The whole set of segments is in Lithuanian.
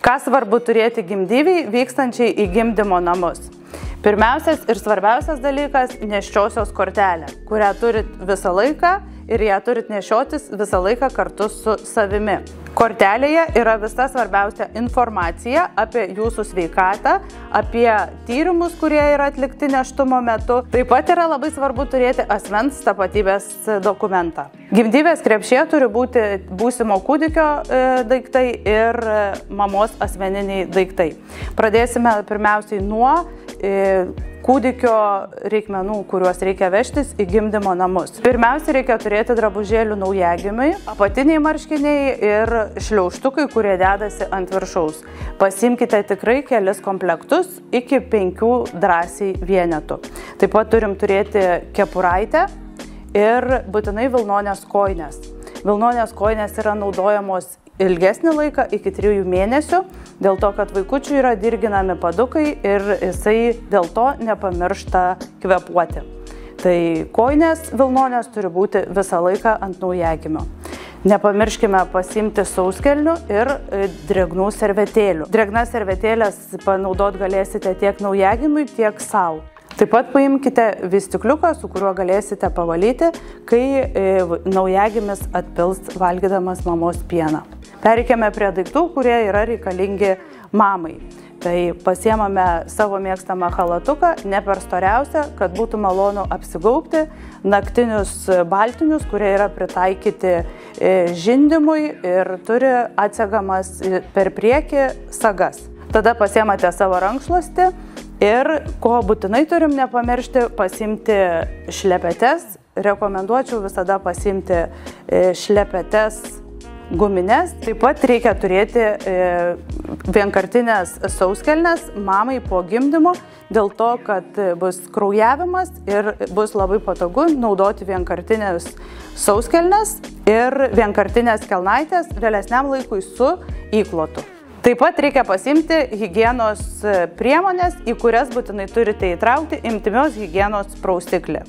Ką svarbu turėti gimdyviai vykstančiai į gimdymo namus? Pirmiausias ir svarbiausias dalykas – nėščiosios kortelė, kurią turit visą laiką ir ją turit nešiotis visą laiką kartu su savimi. Kortelėje yra visa svarbiausia informacija apie jūsų sveikatą, apie tyrimus, kurie yra atlikti nėštumo metu. Taip pat yra labai svarbu turėti asmens tapatybės dokumentą. Gimdyvės krepšyje turi būti būsimo kūdikio daiktai ir mamos asmeniniai daiktai. Pradėsime pirmiausiai nuo kūdikio reikmenų, kuriuos reikia vežtis į gimdymo namus. Pirmiausia, reikia turėti drabužėlių naujagimiui, apatiniai marškiniai ir šliaužtukai, kurie dedasi ant viršaus. Pasiimkite tikrai kelis komplektus iki 5 drąsiai vienetų. Taip pat turim turėti kepuraitę ir būtinai vilnonės kojinės. Vilnonės kojinės yra naudojamos ilgesnį laiką, iki 3 mėnesių, dėl to, kad vaikučiui yra dirginami padukai ir jisai dėl to nepamiršta kvėpuoti. Tai kojinės vilnonės turi būti visą laiką ant naujagimio. Nepamirškime pasiimti sauskelnių ir drėgnų servetėlių. Drėgnas servetėlės panaudot galėsite tiek naujagimiui, tiek savo. Taip pat paimkite vystikliuką, su kuriuo galėsite pavalyti, kai naujagimis atpils valgydamas mamos pieną. Pereikime prie daiktų, kurie yra reikalingi mamai. Tai pasiemame savo mėgstamą chalatuką, ne per storiausią, kad būtų malonu apsigaubti, naktinius baltinius, kurie yra pritaikyti žindymui ir turi atsegamas per priekį sagas. Tada pasiemate savo rankšluostį ir, ko būtinai turim nepamiršti, pasiimti šlepetes. Rekomenduočiau visada pasiimti šlepetes gumines. Taip pat reikia turėti vienkartinės sauskelnes mamai po gimdymo, dėl to, kad bus kraujavimas ir bus labai patogu naudoti vienkartinės sauskelnes ir vienkartinės kelnaitės vėlesniam laikui su įklotu. Taip pat reikia pasiimti higienos priemonės, į kurias būtinai turite įtraukti intymios higienos praustiklį.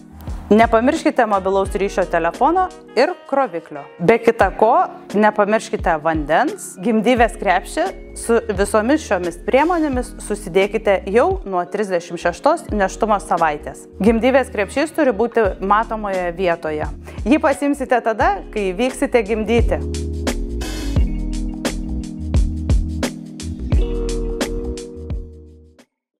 Nepamirškite mobilaus ryšio telefono ir kroviklio. Be kita ko, nepamirškite vandens. Gimdyvės krepšį su visomis šiomis priemonėmis susidėkite jau nuo 36 nėštumo savaitės. Gimdyvės krepšys turi būti matomoje vietoje. Jį pasiimsite tada, kai vyksite gimdyti.